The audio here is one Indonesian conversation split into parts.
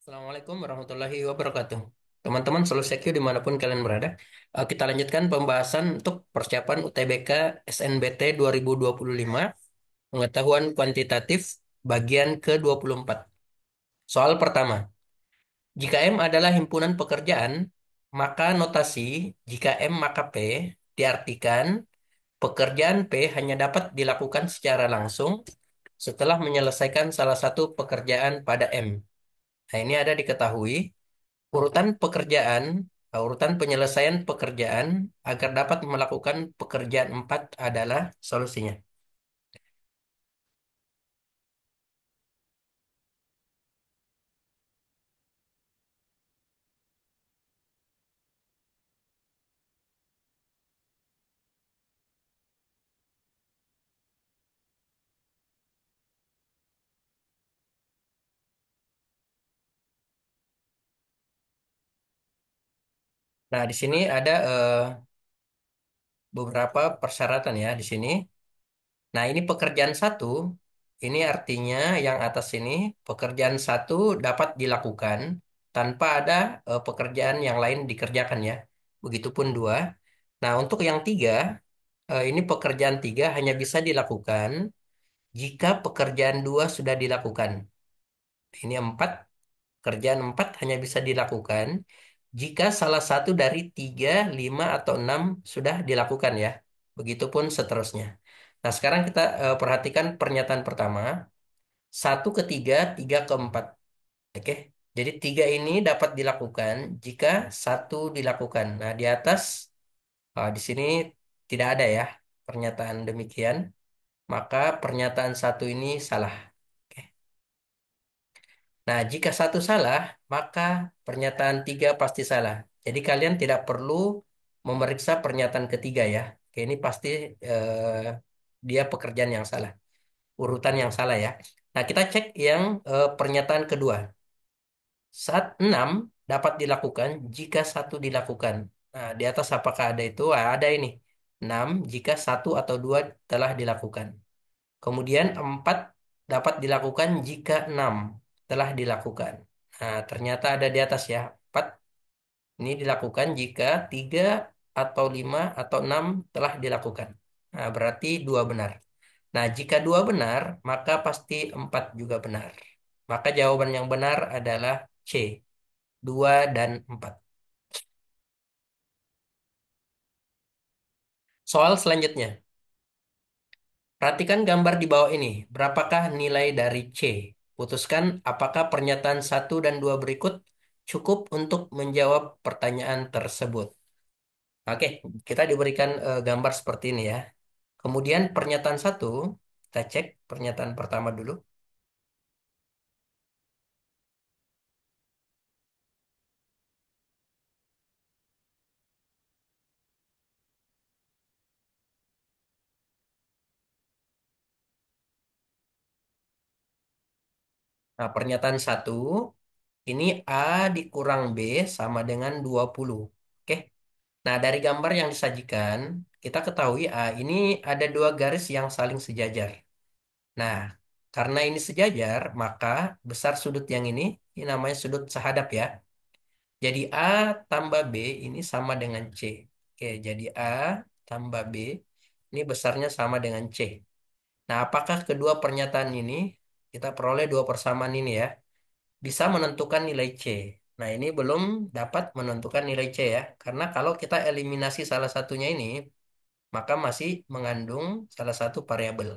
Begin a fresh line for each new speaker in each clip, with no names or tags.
Assalamualaikum warahmatullahi wabarakatuh. Teman-teman selalu secure dimanapun kalian berada. Kita lanjutkan pembahasan untuk persiapan UTBK SNBT 2025, pengetahuan kuantitatif, bagian ke-24. Soal pertama, jika M adalah himpunan pekerjaan, maka notasi jika M maka P diartikan pekerjaan P hanya dapat dilakukan secara langsung setelah menyelesaikan salah satu pekerjaan pada M. Nah, ini ada diketahui urutan penyelesaian pekerjaan agar dapat melakukan pekerjaan 4 adalah solusinya. Nah, di sini ada beberapa persyaratan ya di sini. Nah, ini pekerjaan satu, ini artinya yang atas ini pekerjaan satu dapat dilakukan tanpa ada pekerjaan yang lain dikerjakan ya. Begitupun dua. Nah, untuk yang tiga, ini pekerjaan tiga hanya bisa dilakukan jika pekerjaan dua sudah dilakukan. Ini empat, kerjaan empat hanya bisa dilakukan jika salah satu dari tiga, lima, atau enam sudah dilakukan ya. Begitupun seterusnya. Nah, sekarang kita perhatikan pernyataan pertama. Satu ke tiga, tiga ke empat. Oke. Jadi tiga ini dapat dilakukan jika satu dilakukan. Nah, di atas, di sini tidak ada ya pernyataan demikian. Maka pernyataan satu ini salah. Oke. Nah, jika satu salah, maka pernyataan tiga pasti salah. Jadi kalian tidak perlu memeriksa pernyataan ketiga ya. Oke, ini pasti dia pekerjaan yang salah, urutan yang salah ya. Nah, kita cek yang pernyataan kedua. Saat 6 dapat dilakukan jika satu dilakukan. Nah, di atas apakah ada itu? Ah, ada ini. 6 jika satu atau dua telah dilakukan. Kemudian 4 dapat dilakukan jika 6 telah dilakukan. Nah, ternyata ada di atas ya. 4 ini dilakukan jika 3 atau 5 atau 6 telah dilakukan. Nah, berarti dua benar. Nah, jika dua benar, maka pasti 4 juga benar. Maka jawaban yang benar adalah C, 2 dan 4. Soal selanjutnya. Perhatikan gambar di bawah ini. Berapakah nilai dari C? Putuskan apakah pernyataan satu dan 2 berikut cukup untuk menjawab pertanyaan tersebut. Oke, kita diberikan gambar seperti ini ya. Kemudian pernyataan satu, kita cek pernyataan pertama dulu. Nah, pernyataan satu, ini A dikurang B sama dengan 20. Oke. Nah, dari gambar yang disajikan, kita ketahui A ini ada dua garis yang saling sejajar. Nah, karena ini sejajar, maka besar sudut yang ini namanya sudut sahadap ya. Jadi A tambah B ini sama dengan C. Oke, jadi A tambah B ini besarnya sama dengan C. Nah, apakah kedua pernyataan ini kita peroleh dua persamaan ini ya, bisa menentukan nilai C. Nah, ini belum dapat menentukan nilai C ya, karena kalau kita eliminasi salah satunya ini, maka masih mengandung salah satu variabel.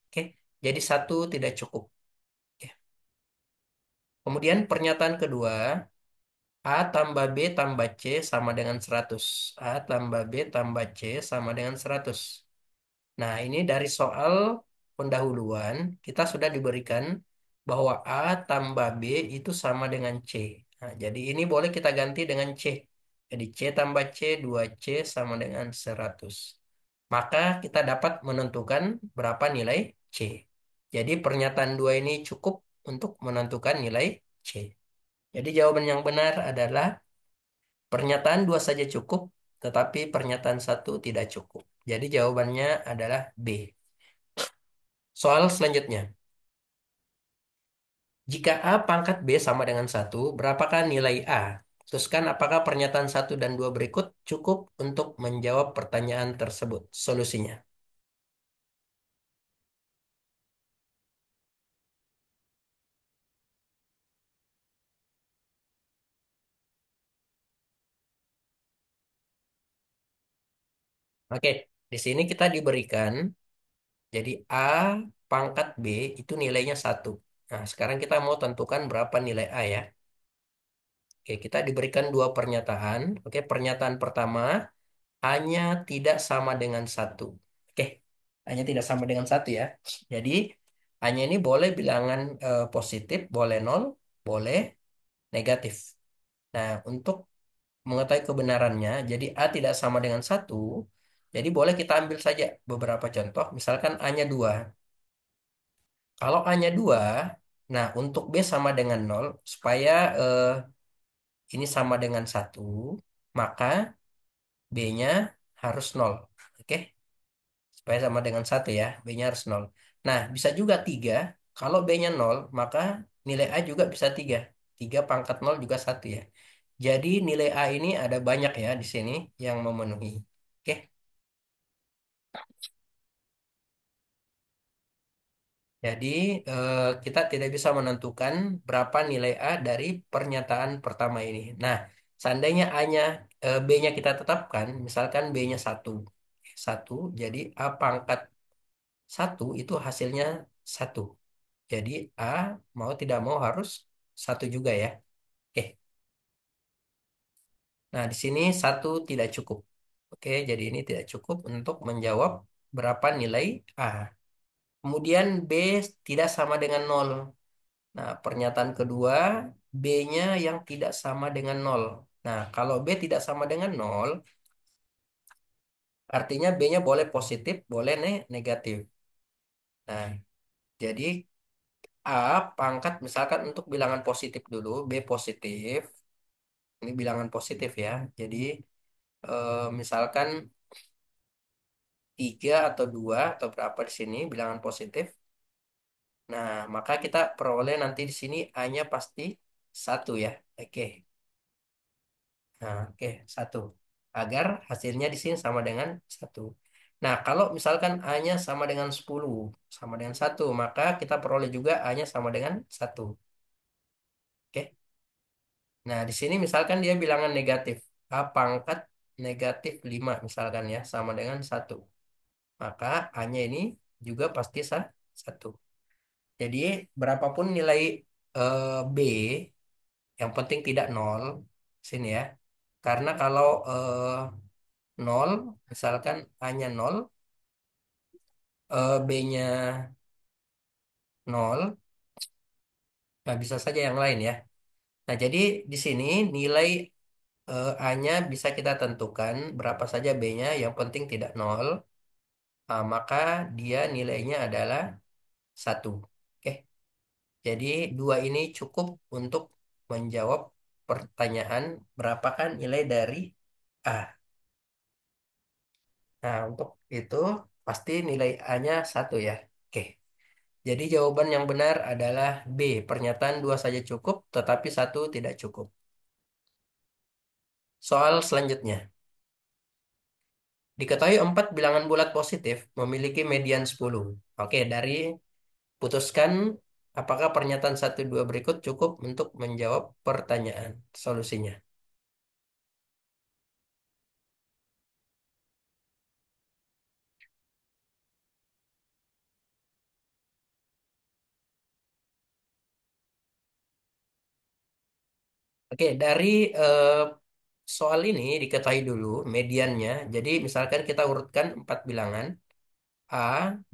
Oke, jadi satu tidak cukup. Oke. Kemudian pernyataan kedua, A tambah B tambah C sama dengan 100. A tambah B tambah C sama dengan 100. Nah, ini dari soal pendahuluan, kita sudah diberikan bahwa A tambah B itu sama dengan C. Nah, jadi ini boleh kita ganti dengan C. Jadi C tambah C, 2C sama dengan 100. Maka kita dapat menentukan berapa nilai C. Jadi pernyataan dua ini cukup untuk menentukan nilai C. Jadi jawaban yang benar adalah pernyataan dua saja cukup, tetapi pernyataan satu tidak cukup. Jadi jawabannya adalah B. Soal selanjutnya. Jika A pangkat B sama dengan satu, berapakah nilai A? Teruskan apakah pernyataan satu dan 2 berikut cukup untuk menjawab pertanyaan tersebut? Solusinya. Oke, di sini kita diberikan, jadi A pangkat B itu nilainya satu. Nah, sekarang kita mau tentukan berapa nilai A ya. Oke, kita diberikan dua pernyataan. Oke, pernyataan pertama, hanya tidak sama dengan satu. Oke, hanya tidak sama dengan satu ya. Jadi, hanya ini boleh bilangan positif, boleh nol, boleh negatif. Nah, untuk mengetahui kebenarannya, jadi A tidak sama dengan satu, jadi boleh kita ambil saja beberapa contoh, misalkan A-nya 2. Kalau A-nya 2, nah untuk B sama dengan nol, supaya ini sama dengan satu, maka B-nya harus nol. Oke, supaya sama dengan satu ya, B-nya harus nol. Nah, bisa juga 3. Kalau B-nya nol, maka nilai A juga bisa 3. 3 pangkat nol juga satu ya. Jadi nilai A ini ada banyak ya di sini yang memenuhi. Oke, jadi kita tidak bisa menentukan berapa nilai A dari pernyataan pertama ini. Nah, seandainya A-nya, B-nya kita tetapkan, misalkan B-nya satu, satu, jadi A pangkat satu itu hasilnya satu. Jadi A mau tidak mau harus satu juga ya. Oke, nah di sini satu tidak cukup. Oke, jadi ini tidak cukup untuk menjawab berapa nilai A. Kemudian B tidak sama dengan nol. Nah, pernyataan kedua, B-nya yang tidak sama dengan nol. Nah, kalau B tidak sama dengan nol, artinya B-nya boleh positif, boleh negatif. Nah, jadi A pangkat misalkan untuk bilangan positif dulu, B positif. Ini bilangan positif ya. Jadi, misalkan 3 atau 2 atau berapa di sini bilangan positif. Nah, maka kita peroleh nanti di sini A-nya pasti satu ya. Oke. Nah, oke, satu. Agar hasilnya di sini sama dengan satu. Nah, kalau misalkan A-nya sama dengan 10, sama dengan satu, maka kita peroleh juga A-nya sama dengan satu. Oke. Nah, di sini misalkan dia bilangan negatif. A pangkat negatif 5 misalkan ya, sama dengan satu. Maka A-nya ini juga pasti satu. Jadi, berapapun nilai B, yang penting tidak nol, sini ya. Karena kalau nol, misalkan A-nya nol, B-nya nol, nah bisa saja yang lain ya. Nah, jadi di sini nilai A-nya bisa kita tentukan berapa saja B-nya, yang penting tidak nol. Maka dia nilainya adalah satu. Oke, jadi dua ini cukup untuk menjawab pertanyaan berapakah nilai dari A. Nah, untuk itu pasti nilai A-nya satu ya. Oke. Jadi jawaban yang benar adalah B. Pernyataan dua saja cukup, tetapi satu tidak cukup. Soal selanjutnya. Diketahui empat bilangan bulat positif memiliki median 10. Oke, dari putuskan apakah pernyataan satu 2 berikut cukup untuk menjawab pertanyaan. Solusinya. Oke, dari eh, soal ini diketahui dulu mediannya. Jadi misalkan kita urutkan empat bilangan A,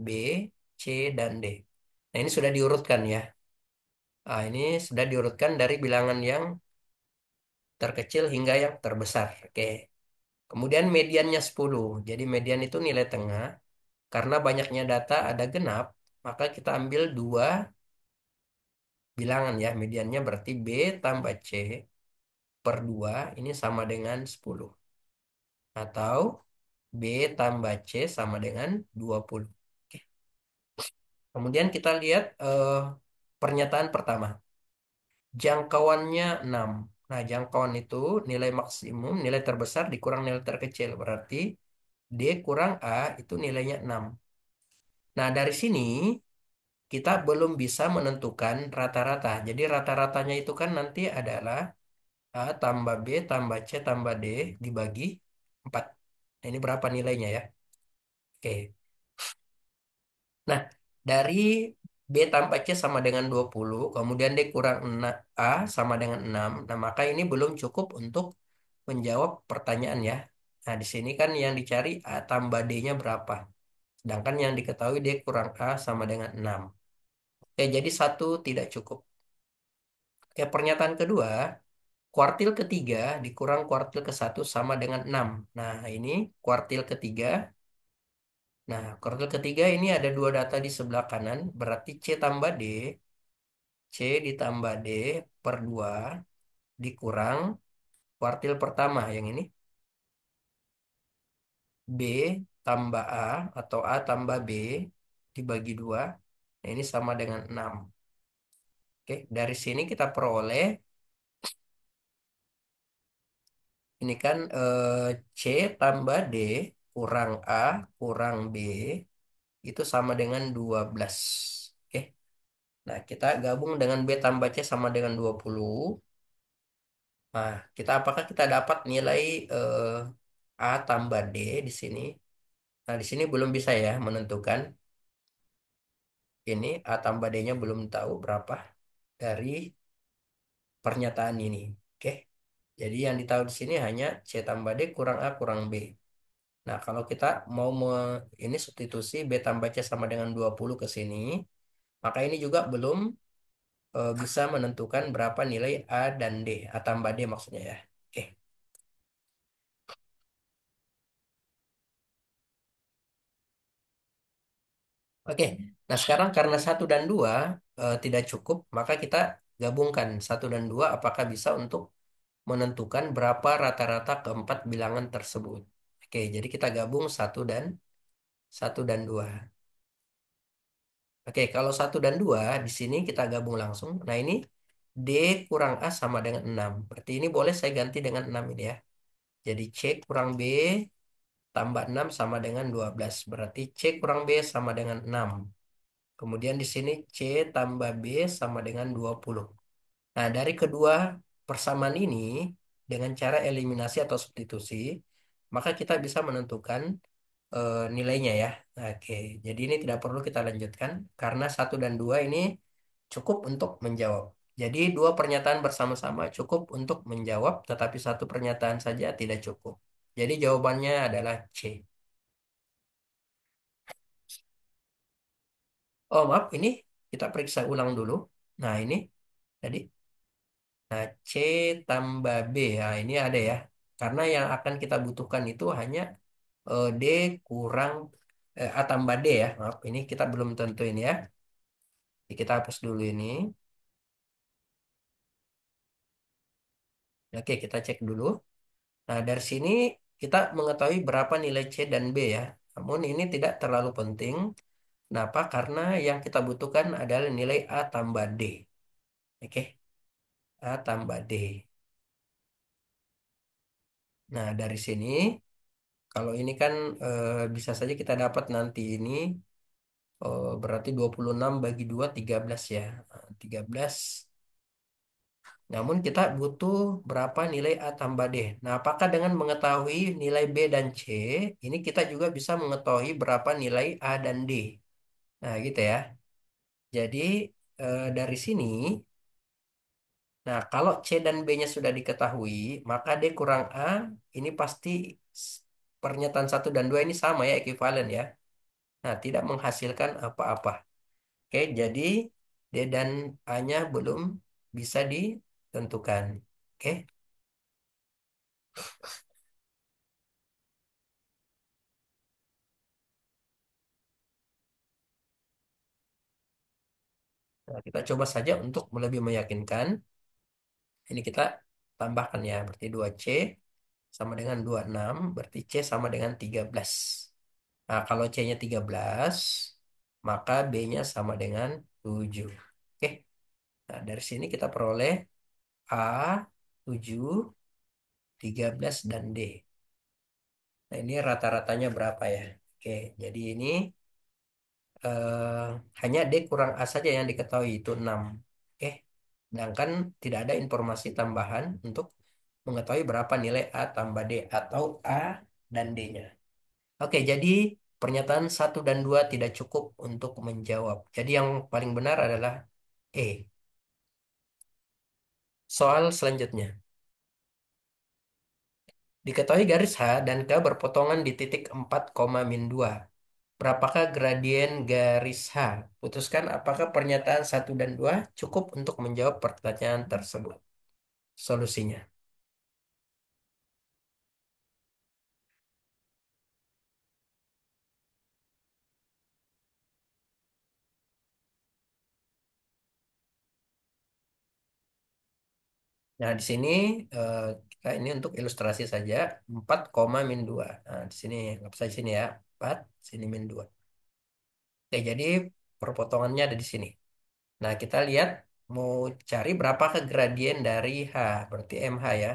B, C, dan D. Nah, ini sudah diurutkan ya. Ini sudah diurutkan dari bilangan yang terkecil hingga yang terbesar. Oke. Kemudian mediannya 10. Jadi median itu nilai tengah. Karena banyaknya data ada genap, maka kita ambil dua bilangan ya. Mediannya berarti B tambah C per 2 ini sama dengan 10. Atau B tambah C sama dengan 20. Oke. Kemudian kita lihat pernyataan pertama. Jangkauannya 6. Nah, jangkauan itu nilai maksimum, nilai terbesar dikurang nilai terkecil. Berarti D kurang A itu nilainya 6. Nah, dari sini kita belum bisa menentukan rata-rata. Jadi rata-ratanya itu kan nanti adalah A tambah B tambah C tambah D dibagi 4. Nah, ini berapa nilainya ya? Oke. Nah, dari B tambah C sama dengan 20, kemudian D kurang 6, A sama dengan 6. Nah, maka ini belum cukup untuk menjawab pertanyaan ya. Nah, di sini kan yang dicari A tambah D-nya berapa. Sedangkan yang diketahui D kurang A sama dengan 6. Oke, jadi satu tidak cukup. Oke, pernyataan kedua, kuartil ketiga dikurang kuartil ke satu sama dengan 6. Nah, ini kuartil ketiga. Nah, kuartil ketiga ini ada dua data di sebelah kanan, berarti C tambah D, C ditambah D per 2 dikurang kuartil pertama yang ini, B tambah A atau A tambah B dibagi 2. Nah, ini sama dengan 6. Oke, dari sini kita peroleh, ini kan C tambah D kurang A kurang B itu sama dengan 12. Oke, nah kita gabung dengan B tambah C sama dengan 20. Nah, apakah kita dapat nilai eh, A tambah D di sini? Nah, di sini belum bisa ya menentukan. Ini A tambah D-nya belum tahu berapa dari pernyataan ini. Oke. Jadi yang ditahu di sini hanya C tambah D kurang A kurang B. Nah, kalau kita mau ini substitusi B tambah C sama dengan 20 ke sini, maka ini juga belum bisa menentukan berapa nilai A dan D. A tambah D maksudnya ya. Oke. Oke, nah sekarang karena satu dan 2 tidak cukup, maka kita gabungkan satu dan 2 apakah bisa untuk menentukan berapa rata-rata keempat bilangan tersebut. Oke, jadi kita gabung satu dan 2. Oke, kalau satu dan 2 di sini kita gabung langsung. Nah, ini D kurang A sama dengan 6. Berarti ini boleh saya ganti dengan 6 ini ya. Jadi C kurang B tambah 6 sama dengan 12. Berarti C kurang B sama dengan 6. Kemudian di sini C tambah B sama dengan 20. Nah, dari kedua persamaan ini, dengan cara eliminasi atau substitusi, maka kita bisa menentukan nilainya ya. Oke, jadi ini tidak perlu kita lanjutkan, karena satu dan 2 ini cukup untuk menjawab. Jadi dua pernyataan bersama-sama cukup untuk menjawab, tetapi satu pernyataan saja tidak cukup. Jadi jawabannya adalah C. Oh, maaf, ini kita periksa ulang dulu. Nah, ini tadi. Nah, C tambah B. Nah, ini ada ya. Karena yang akan kita butuhkan itu hanya D kurang A tambah D ya. Maaf, ini kita belum tentuin ya. Jadi kita hapus dulu ini. Oke, kita cek dulu. Nah, dari sini kita mengetahui berapa nilai C dan B ya. Namun ini tidak terlalu penting. Kenapa? Karena yang kita butuhkan adalah nilai A tambah D. Oke, A tambah D. Nah, dari sini, kalau ini kan bisa saja kita dapat nanti ini. Oh, berarti 26 bagi 2 13 ya. Nah, 13. Namun kita butuh berapa nilai A tambah D. Nah, apakah dengan mengetahui nilai B dan C, ini kita juga bisa mengetahui berapa nilai A dan D. Nah, gitu ya. Jadi dari sini, nah kalau C dan B-nya sudah diketahui, maka D kurang A ini pasti s- pernyataan satu dan 2 ini sama ya, ekuivalen ya. Nah, tidak menghasilkan apa-apa. Oke, jadi D dan A-nya belum bisa ditentukan. Oke, nah, kita coba saja untuk lebih meyakinkan. Ini kita tambahkan ya, berarti 2C sama dengan 26, berarti C sama dengan 13. Nah, kalau C-nya 13, maka B-nya sama dengan 7. Oke, Nah, dari sini kita peroleh A, 7, 13 dan D. Nah, ini rata-ratanya berapa ya? Oke, jadi ini eh, hanya D kurang A saja yang diketahui, itu 6. Oke, sedangkan tidak ada informasi tambahan untuk mengetahui berapa nilai A tambah D atau A dan D-nya. Oke, jadi pernyataan satu dan 2 tidak cukup untuk menjawab. Jadi yang paling benar adalah E. Soal selanjutnya. Diketahui garis H dan K berpotongan di titik 4, min 2. Berapakah gradien garis H? Putuskan apakah pernyataan satu dan 2 cukup untuk menjawab pertanyaan tersebut. Solusinya. Nah, di sini eh, kita ini untuk ilustrasi saja 4, min 2. Nah, di sini nggak bisa di sini ya. 4, sini min 2. Oke, jadi perpotongannya ada di sini. Nah, kita lihat mau cari berapakah gradien dari H, berarti MH ya.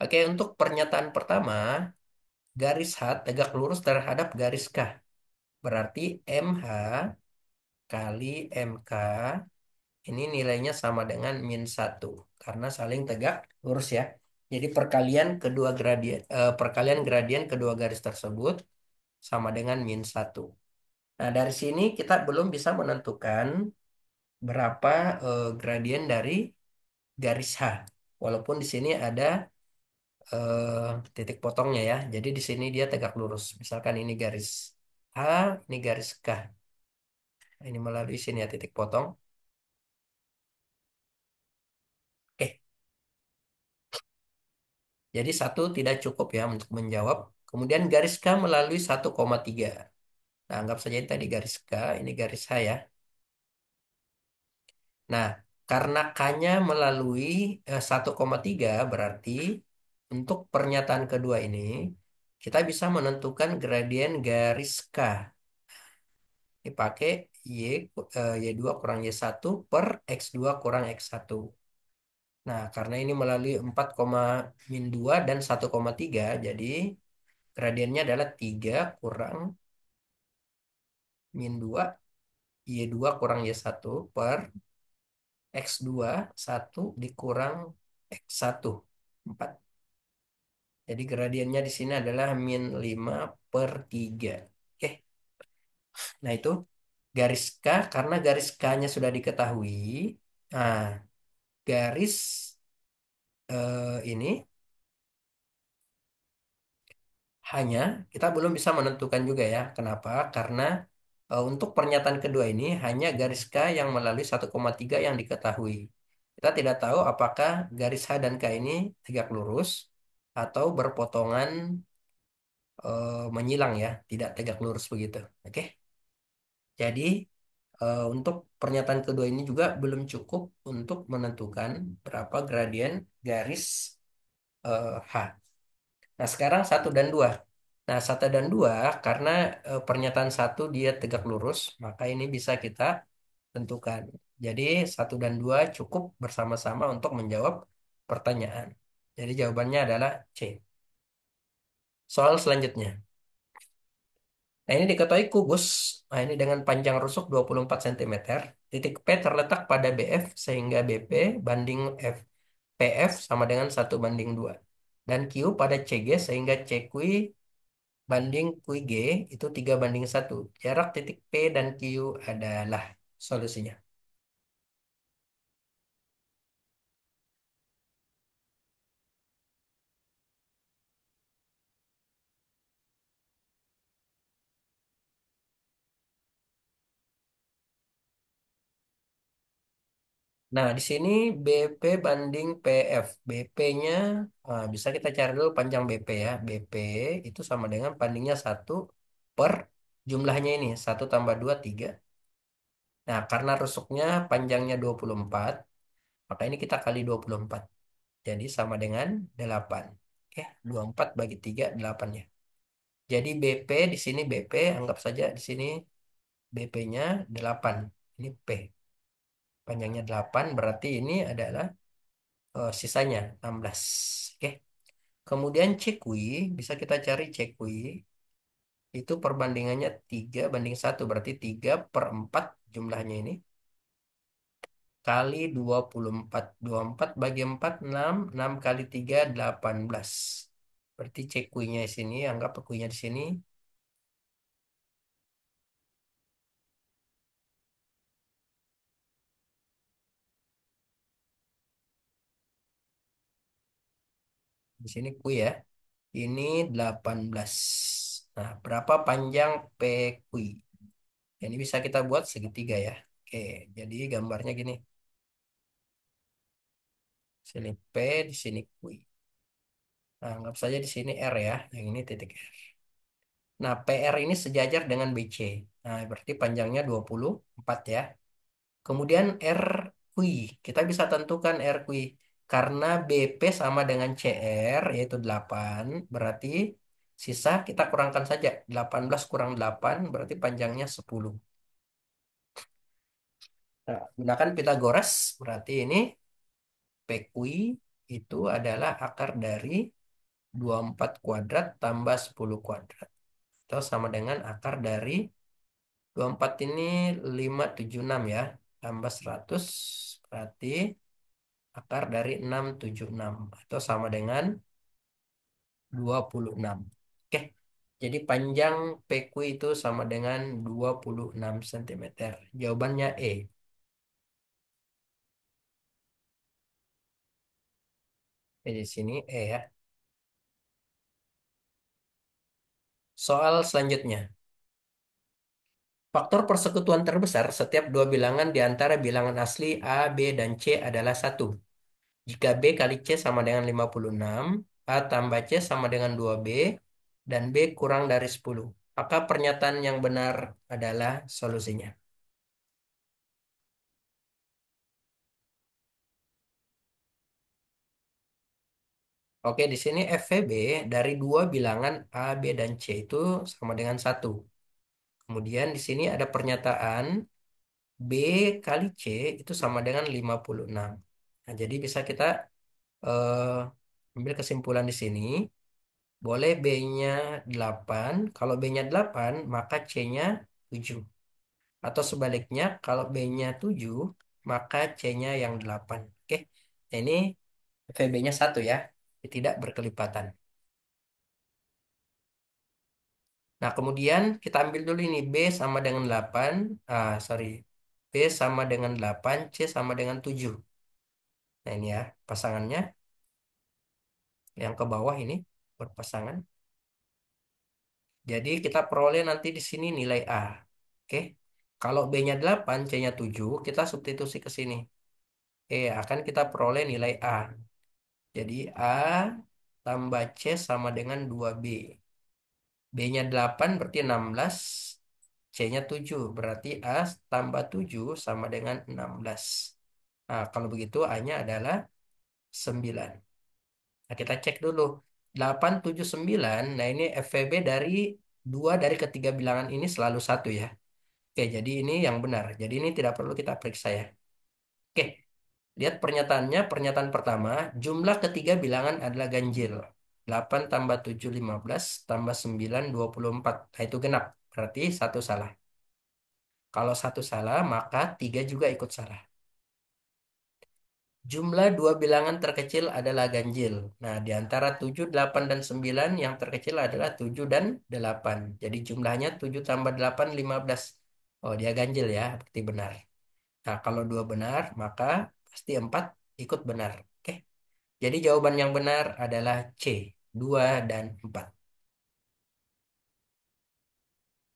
Oke, untuk pernyataan pertama, garis H tegak lurus terhadap garis K. Berarti MH kali MK ini nilainya sama dengan min 1. Karena saling tegak lurus ya. Jadi perkalian gradien kedua garis tersebut sama dengan min 1. Nah, dari sini kita belum bisa menentukan berapa gradien dari garis H. Walaupun di sini ada titik potongnya ya. Jadi di sini dia tegak lurus. Misalkan ini garis H, ini garis K. Nah, ini melalui sini ya titik potong. Eh, jadi satu tidak cukup ya untuk menjawab. Kemudian garis K melalui 1,3. Nah, anggap saja ini tadi garis K, ini garis H ya. Nah, karena K-nya melalui 1,3 berarti untuk pernyataan kedua ini kita bisa menentukan gradien garis K. Dipakai Y2 kurang Y1 per X2 kurang X1. Nah, karena ini melalui 4, min 2 dan 1,3, jadi gradiennya adalah 3 kurang min 2, Y2 kurang Y1 per X2, 1 dikurang X1, 4. Jadi gradiennya di sini adalah min 5 per 3. Oke, nah itu garis K, karena garis K-nya sudah diketahui. Nah, garis ini hanya kita belum bisa menentukan juga ya. Kenapa? Karena untuk pernyataan kedua ini hanya garis K yang melalui 1,3 yang diketahui. Kita tidak tahu apakah garis H dan K ini tegak lurus atau berpotongan menyilang ya, tidak tegak lurus begitu. Oke. Jadi untuk pernyataan kedua ini juga belum cukup untuk menentukan berapa gradien garis H. Nah, sekarang satu dan 2. Nah, satu dan 2 karena pernyataan satu dia tegak lurus, maka ini bisa kita tentukan. Jadi, satu dan 2 cukup bersama-sama untuk menjawab pertanyaan. Jadi, jawabannya adalah C. Soal selanjutnya. Nah, ini diketahui kubus. Nah, ini dengan panjang rusuk 24 cm. Titik P terletak pada BF sehingga BP banding PF sama dengan 1:2. Dan Q pada CG sehingga CQ banding QG itu 3:1. Jarak titik P dan Q adalah solusinya. Nah, di sini BP banding PF. BP-nya bisa kita cari dulu panjang BP ya. BP itu sama dengan bandingnya 1 per jumlahnya ini. 1 tambah 2, 3. Nah, karena rusuknya panjangnya 24, maka ini kita kali 24. Jadi sama dengan 8. Oke, 24 bagi 3, 8 ya. Jadi BP di sini BP, anggap saja di sini BP-nya 8. Ini P. Panjangnya 8 berarti ini adalah sisanya 16. Oke. Kemudian cekui, bisa kita cari cekui. Itu perbandingannya 3 banding 1. Berarti 3/4 jumlahnya ini. Kali 24. 24 bagi 4, 6. 6 kali 3, 18. Berarti cekuinya di sini. Anggap kuinya di sini. Di sini kui ya. Ini 18. Nah, berapa panjang P kui? Ini bisa kita buat segitiga ya. Oke, jadi gambarnya gini. Sini P, di sini kui. Nah, anggap saja di sini R ya. Yang ini titik R. Nah, PR ini sejajar dengan BC. Nah, berarti panjangnya 24 ya. Kemudian R kui. Kita bisa tentukan R kui. Karena BP sama dengan CR, yaitu 8. Berarti sisa kita kurangkan saja. 18 kurang 8, berarti panjangnya 10. Nah, gunakan Pitagoras. Berarti ini P kui itu adalah akar dari 24 kuadrat tambah 10 kuadrat. Atau sama dengan akar dari 24 ini 576 ya. Tambah 100 berarti akar dari 676. Atau sama dengan 26. Oke. Jadi panjang PQ itu sama dengan 26 cm. Jawabannya E. Di sini E ya. Soal selanjutnya. Faktor persekutuan terbesar setiap dua bilangan di antara bilangan asli A, B, dan C adalah satu. Jika B kali C sama dengan 56, A tambah C sama dengan 2B, dan B kurang dari 10. Maka pernyataan yang benar adalah solusinya. Oke, di sini FVB dari dua bilangan A, B, dan C itu sama dengan satu. Kemudian di sini ada pernyataan B kali C itu sama dengan 56. Nah, jadi bisa kita ambil kesimpulan di sini. Boleh B-nya 8. Kalau B-nya 8, maka C-nya 7. Atau sebaliknya, kalau B-nya 7, maka C-nya yang 8. Oke, nah, ini VB-nya 1 ya. Tidak berkelipatan. Nah, kemudian kita ambil dulu ini. B sama dengan 8. Sorry. B sama dengan 8, C sama dengan 7. Nah, ini ya pasangannya. Yang ke bawah ini berpasangan. Jadi kita peroleh nanti di sini nilai A. Oke. Kalau B-nya 8, C-nya 7, kita substitusi ke sini. Akan kita peroleh nilai A. Jadi A tambah C sama dengan 2B. B-nya 8 berarti 16. C-nya 7 berarti A tambah 7 sama dengan 16. Nah, kalau begitu A-nya adalah 9. Nah, kita cek dulu. 8, 7, 9. Nah, ini FVB dari dua dari ketiga bilangan ini selalu satu ya. Oke, jadi ini yang benar. Jadi ini tidak perlu kita periksa ya. Oke, lihat pernyataannya. Pernyataan pertama, jumlah ketiga bilangan adalah ganjil. 8 tambah 7, 15, tambah 9, 24. Nah, itu genap. Berarti satu salah. Kalau satu salah, maka tiga juga ikut salah. Jumlah dua bilangan terkecil adalah ganjil. Nah, di antara 7, 8, dan 9, yang terkecil adalah 7 dan 8. Jadi jumlahnya 7 tambah 8, 15. Oh, dia ganjil ya, berarti benar. Nah, kalau dua benar, maka pasti 4 ikut benar. Oke. Jadi jawaban yang benar adalah C, 2 dan 4.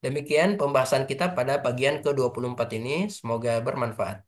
Demikian pembahasan kita pada bagian ke-24 ini. Semoga bermanfaat.